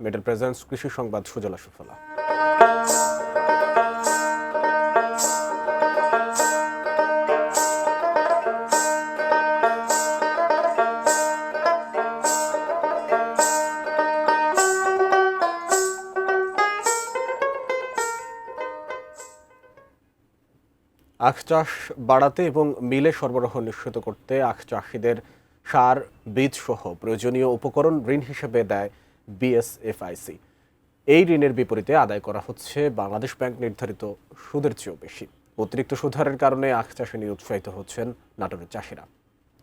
Middle presence কৃষি সংবাদ সুজলা সুফলা। আখ চাষ বাড়াতে এবং মিলে সরবরাহ নিশ্চিত করতে আখ চাষিদের সার, বীজ সহ প্রয়োজনীয় উপকরণ ঋণ হিসেবে দেয় বিএসএফআইসি। এই ঋণের বিপরীতে আদায় করা হচ্ছে বাংলাদেশ ব্যাংক নির্ধারিত সুদের চেয়েও বেশি। অতিরিক্ত সুদহারের কারণে আখ চাষে নিরুৎসাহিত হচ্ছেন নাটোরের চাষিরা।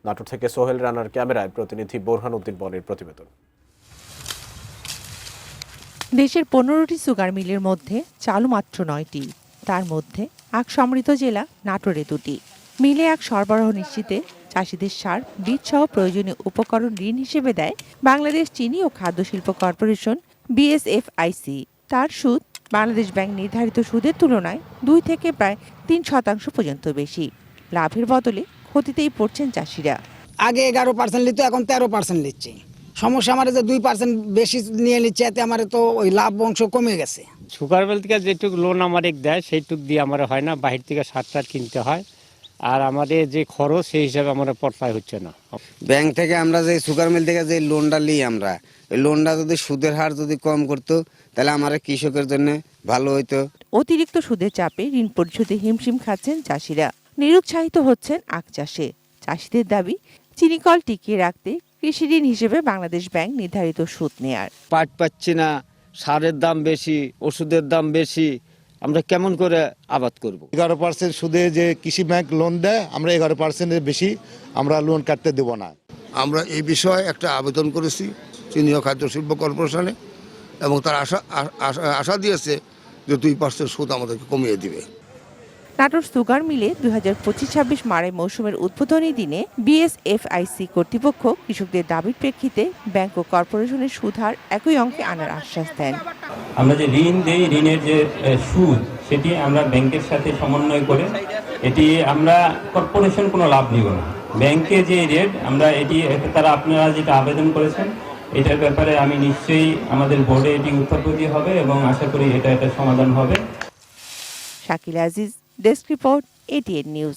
নাটোর থেকে সোহেল রানার ক্যামেরায় প্রতিনিধি বোরহান উদ্দিন বনের প্রতিবেদন। দেশের 15টি সুগার মিলের মধ্যে চালু মাত্র 9টি, তার মধ্যে আখ সমৃদ্ধ জেলা নাটোরে 2টি। মিলে আখ সরবরাহ নিশ্চিতে চাষিদের সার, বীজ সহ প্রয়োজনীয় উপকরণ ঋণ হিসেবে দেয় বাংলাদেশ চিনি ও খাদ্য শিল্প কর্পোরেশন বিএসএফআইসি। তার সুদ বাংলাদেশ ব্যাংক নির্ধারিত সুদের তুলনায় 2 থেকে প্রায় 3% পর্যন্ত বেশি। লাভের বদলে ক্ষতিতেই পড়ছেন চাষিরা। আগে 11% নিত, এখন 13% নিচ্ছে। সমস্যা আমার যে 2% বেশি নিয়ে নিচ্ছে, এতে আমার তো ওই লাভ অংশ কমে গেছে। সুগার মিল থেকে যেটুকু লোন আমাদের দেয় সেইটুক দিয়ে আমার হয় না, বাহির থেকে সার কিনতে হয়। আর আমাদের যে খরচ সেই হিসাবে আমার পড়তাই হচ্ছে না। ব্যাংক থেকে আমরা যে সুগার মিল থেকে যে লোনটা নিই, আমরা ওই লোনটা যদি সুদের হার যদি কম করতো তাহলে আমার কৃষকের জন্য ভালো হইতো। অতিরিক্ত সুদের চাপে ঋণ পরিশোধে হিমশিম খাচ্ছেন চাষিরা, নিরুৎসাহিত হচ্ছেন আখ চাষে। চাষিদের দাবি চিনিকল টিকিয়ে রাখতে কৃষি ঋণ হিসেবে বাংলাদেশ ব্যাংক নির্ধারিত সুদ নেয়ার। পাট পাচ্ছি না, সারের দাম বেশি, ওষুধের দাম বেশি, আমরা কেমন করে আবাদ করব? 11% সুদে যে কৃষি ব্যাংক লোন দেয়, আমরা 11%-এর বেশি আমরা লোন কাটতে দেব না। আমরা এই বিষয়ে একটা আবেদন করেছি চিনি ও খাদ্য শিল্প কর্পোরেশনে, এবং তার আশা দিয়েছে যে 2% সুদ আমাদেরকে কমিয়ে দিবে। নাটোর সুগার মিলে 2025-26 মাড়াই মৌসুমের উদ্বোধনী দিনে বিএসএফআইসি কর্তৃপক্ষ কৃষকদের দাবির প্রেক্ষিতে ব্যাংক ও কর্পোরেশনের সুদহার একই অঙ্কে আনার আশ্বাস দেন। আমরা যে ঋণ দেই, ঋণের যে সুদ সেটি আমরা ব্যাংকের সাথে সমন্বয় করে এটি আমরা কর্পোরেশন কোনো লাভ নিব না। ব্যাংকে যে রেট আমরা এটি তারা আপনারা যেটা আবেদন করেছেন এটার ব্যাপারে আমি নিশ্চয়ই আমাদের বোর্ডে এটি উত্থাপিত হবে এবং আশা করি এটা সমাধান হবে। Shakil Aziz, desk report, ATN news.